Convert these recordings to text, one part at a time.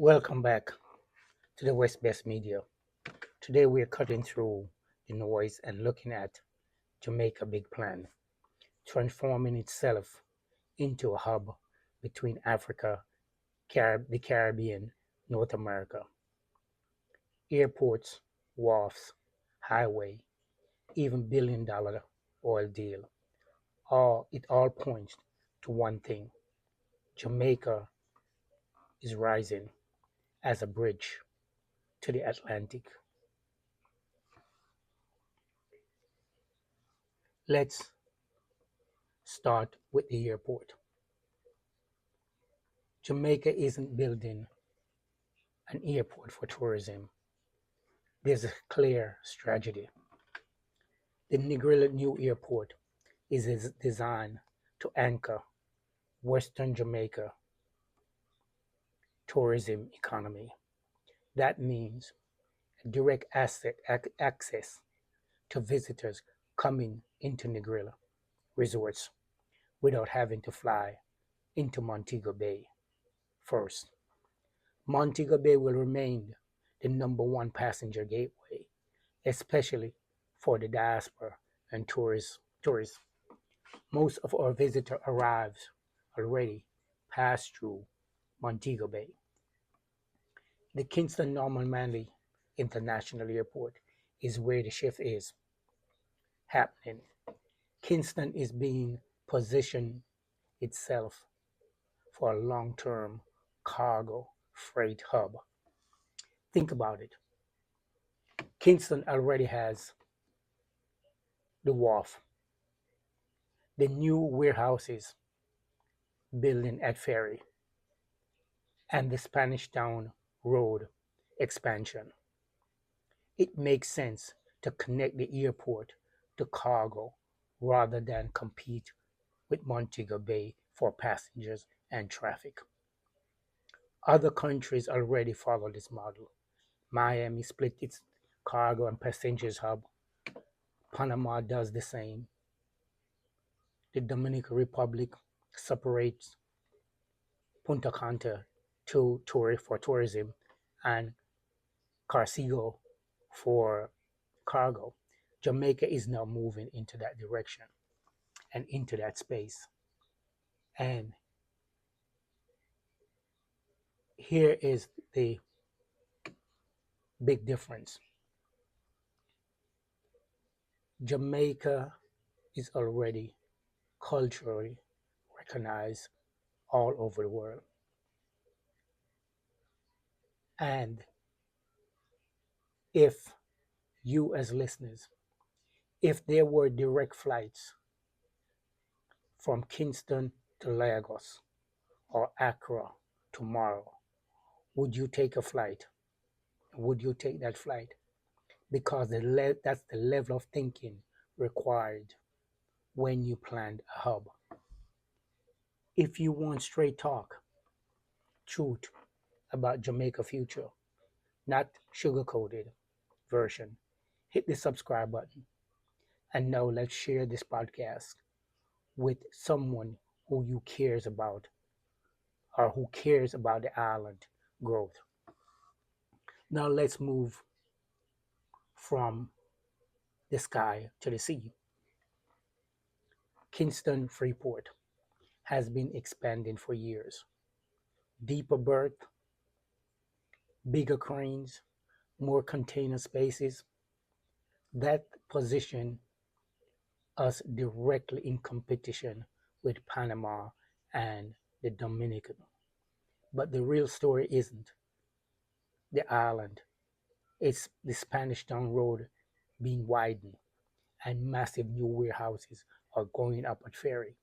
Welcome back to the West Best Media. Today we are cutting through the noise and looking at Jamaica Big Plan, transforming itself into a hub between Africa, the Caribbean, North America. Airports, wharfs, highway, even billion-dollar oil deal. It all points to one thing: Jamaica is rising as a bridge to the Atlantic. Let's start with the airport. Jamaica isn't building an airport for tourism. There's a clear strategy. The Negrilla New Airport is designed to anchor Western Jamaica tourism economy. That means direct access to visitors coming into Negrilla resorts without having to fly into Montego Bay first. Montego Bay will remain the number one passenger gateway, especially for the diaspora and tourists. Most of our visitors arrives already passed through Montego Bay. The Kingston Norman Manley International Airport is where the shift is happening. Kingston is being positioned itself for a long-term cargo freight hub. Think about it. Kingston already has the wharf, the new warehouses building at Ferry, and the Spanish Town Road expansion. It makes sense to connect the airport to cargo rather than compete with Montego Bay for passengers and traffic. Other countries already follow this model. Miami split its cargo and passengers hub. Panama does the same. The Dominican Republic separates Punta Cana for tourism and Carcigo for cargo. Jamaica is now moving into that direction and into that space. And here is the big difference. Jamaica is already culturally recognized all over the world. And if you, as listeners, if there were direct flights from Kingston to Lagos or Accra tomorrow, would you take a flight? Would you take that flight? Because that's the level of thinking required when you plan a hub. If you want straight talk, truth about Jamaica future, not sugar-coated version, hit the subscribe button. And now let's share this podcast with someone who you cares about or who cares about the island growth. Now let's move from the sky to the sea. Kingston Freeport has been expanding for years. Deeper berth, bigger cranes, more container spaces. That position us directly in competition with Panama and the Dominican. But the real story isn't the island, it's the Spanish Town Road being widened and massive new warehouses are going up at Ferry.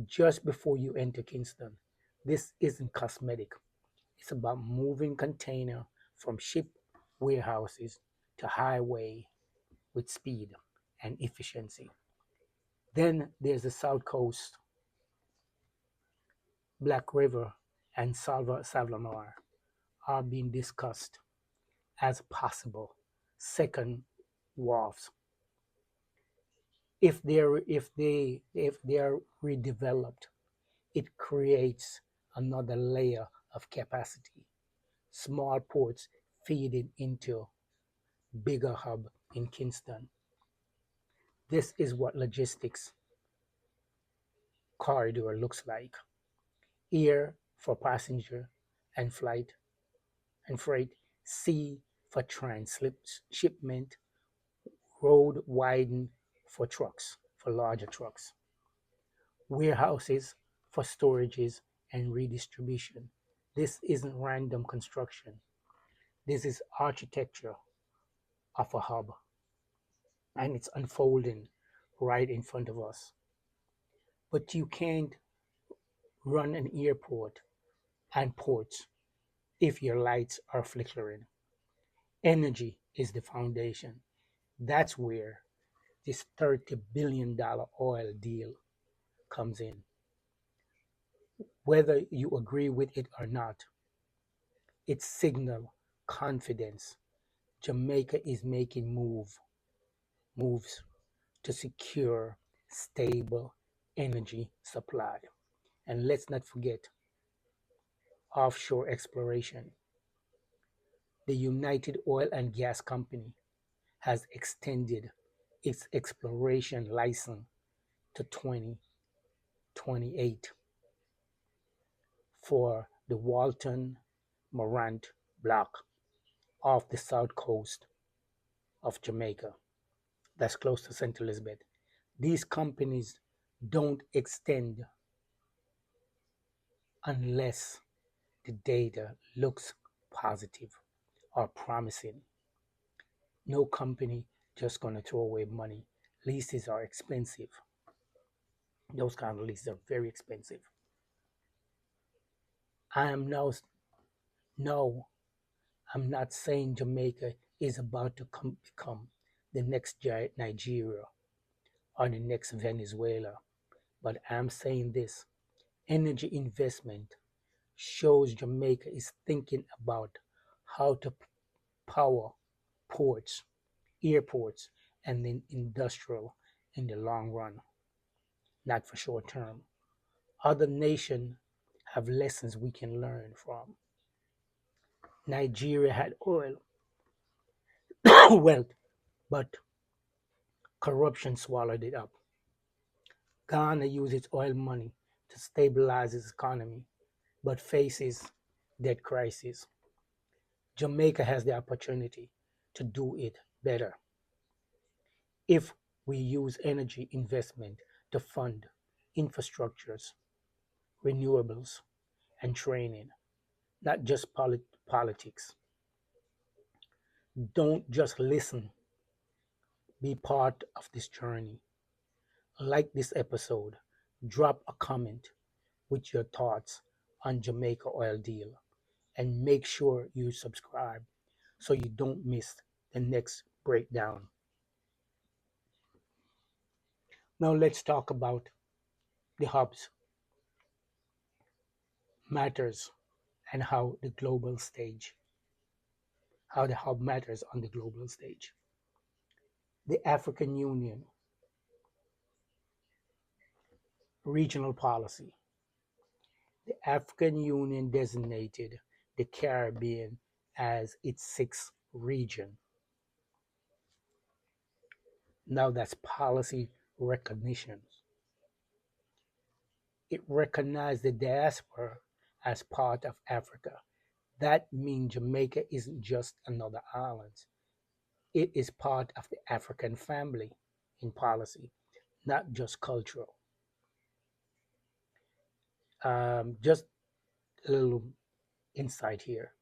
Just before you enter Kingston, this isn't cosmetic. It's about moving container from ship warehouses to highway with speed and efficiency. Then there's the South Coast, Black River, and Salvamar are being discussed as possible second wharfs. If they are redeveloped, it creates another layer of capacity. Small ports feeding into bigger hub in Kingston. This is what logistics corridor looks like. Air for passenger and flight and freight, sea for shipment, road widen for trucks, for larger trucks, warehouses for storages and redistribution. This isn't random construction. This is architecture of a hub, and it's unfolding right in front of us. But you can't run an airport and ports if your lights are flickering. Energy is the foundation. That's where this $30 billion oil deal comes in. Whether you agree with it or not, it signals confidence. Jamaica is making moves to secure stable energy supply. And let's not forget offshore exploration. The United Oil and Gas Company has extended its exploration license to 2028 for the Walton Morant block off the south coast of Jamaica. That's close to St. Elizabeth. These companies don't extend unless the data looks positive or promising. No company just gonna throw away money. Leases are expensive. Those kind of leases are very expensive. I am now no, I'm not saying Jamaica is about to become the next Nigeria or the next Venezuela, but I'm saying this: energy investment shows Jamaica is thinking about how to power ports, airports, and then industrial in the long run, not for short term. Other nations have lessons we can learn from. Nigeria had oil, wealth, but corruption swallowed it up. Ghana used its oil money to stabilize its economy, but faces debt crisis. Jamaica has the opportunity to do it better if we use energy investment to fund infrastructures, renewables, and training, not just politics. Don't just listen, be part of this journey. Like this episode, drop a comment with your thoughts on Jamaica oil deal, and make sure you subscribe so you don't miss the next breakdown. Now let's talk about the hubs matters and how the hub matters on the global stage. The African Union regional policy. The African Union designated the Caribbean as its sixth region. Now that's policy recognition. It recognized the diaspora as part of Africa. That means Jamaica isn't just another island. It is part of the African family in policy, not just cultural. Just a little insight here.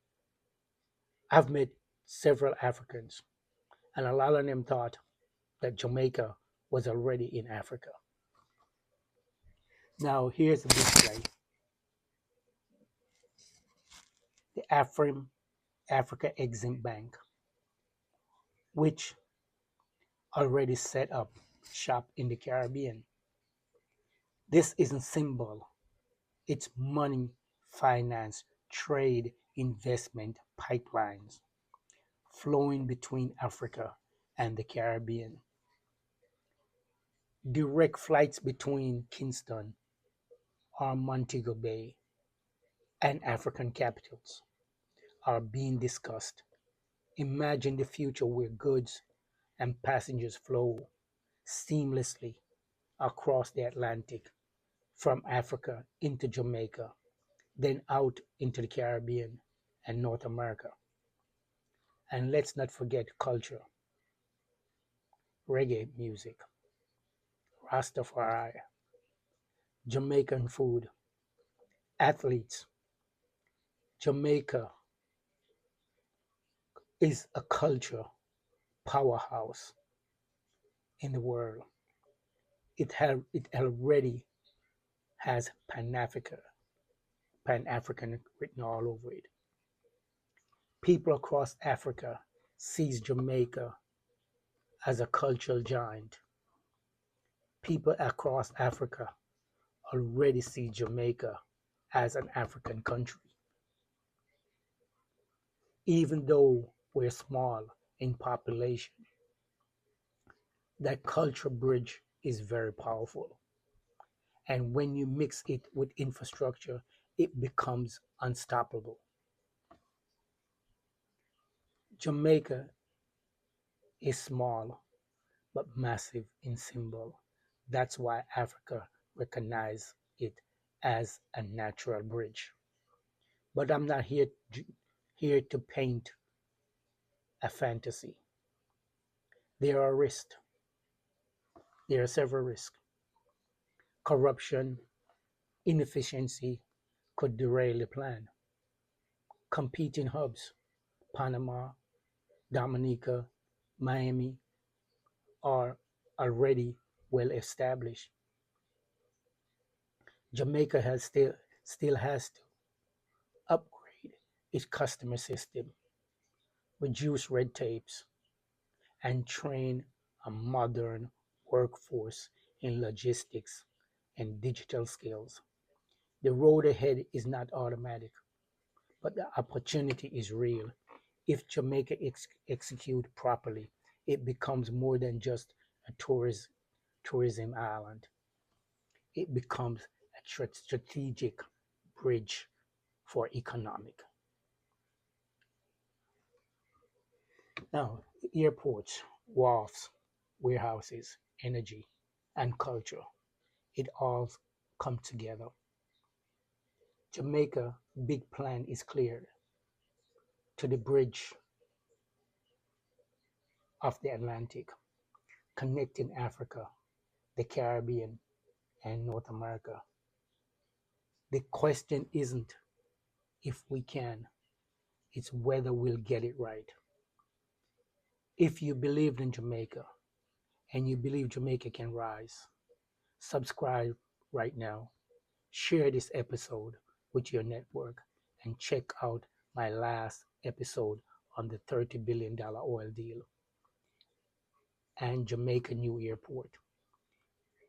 I've met several Africans, and a lot of them thought that Jamaica was already in Africa. Now, here's the big play: the Africa Exim Bank, which already set up shop in the Caribbean. This isn't symbol, it's money, finance, trade, investment pipelines flowing between Africa and the Caribbean. Direct flights between Kingston or Montego Bay, and African capitals are being discussed. Imagine the future where goods and passengers flow seamlessly across the Atlantic from Africa into Jamaica, then out into the Caribbean and North America. And let's not forget culture, reggae music, Rastafari, Jamaican food, athletes. Jamaica is a culture powerhouse in the world. It already has Pan African written all over it. People across Africa sees Jamaica as a cultural giant. People across Africa already see Jamaica as an African country. Even though we're small in population, that culture bridge is very powerful. And when you mix it with infrastructure, it becomes unstoppable. Jamaica is small but massive in symbol. That's why Africa recognizes it as a natural bridge. But I'm not here to paint a fantasy. There are risks. There are several risks. Corruption, inefficiency could derail the plan. Competing hubs, Panama, Dominica, Miami, are already well established. Jamaica still has to upgrade its customer system, reduce red tapes, and train a modern workforce in logistics and digital skills. The road ahead is not automatic, but the opportunity is real. If Jamaica execute properly, it becomes more than just a tourism island. It becomes a strategic bridge for economic. Now, airports, wharves, warehouses, energy, and culture, it all come together. Jamaica big plan is clear to the bridge of the Atlantic, connecting Africa, the Caribbean, and North America. The question isn't if we can, it's whether we'll get it right. If you believe in Jamaica and you believe Jamaica can rise, subscribe right now, share this episode with your network, and check out my last episode on the $30 billion oil deal and Jamaica New Airport.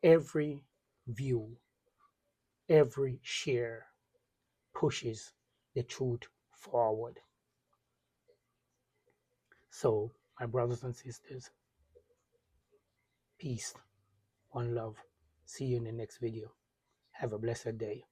Every view, every share pushes the truth forward. So, my brothers and sisters, peace, one love. See you in the next video. Have a blessed day.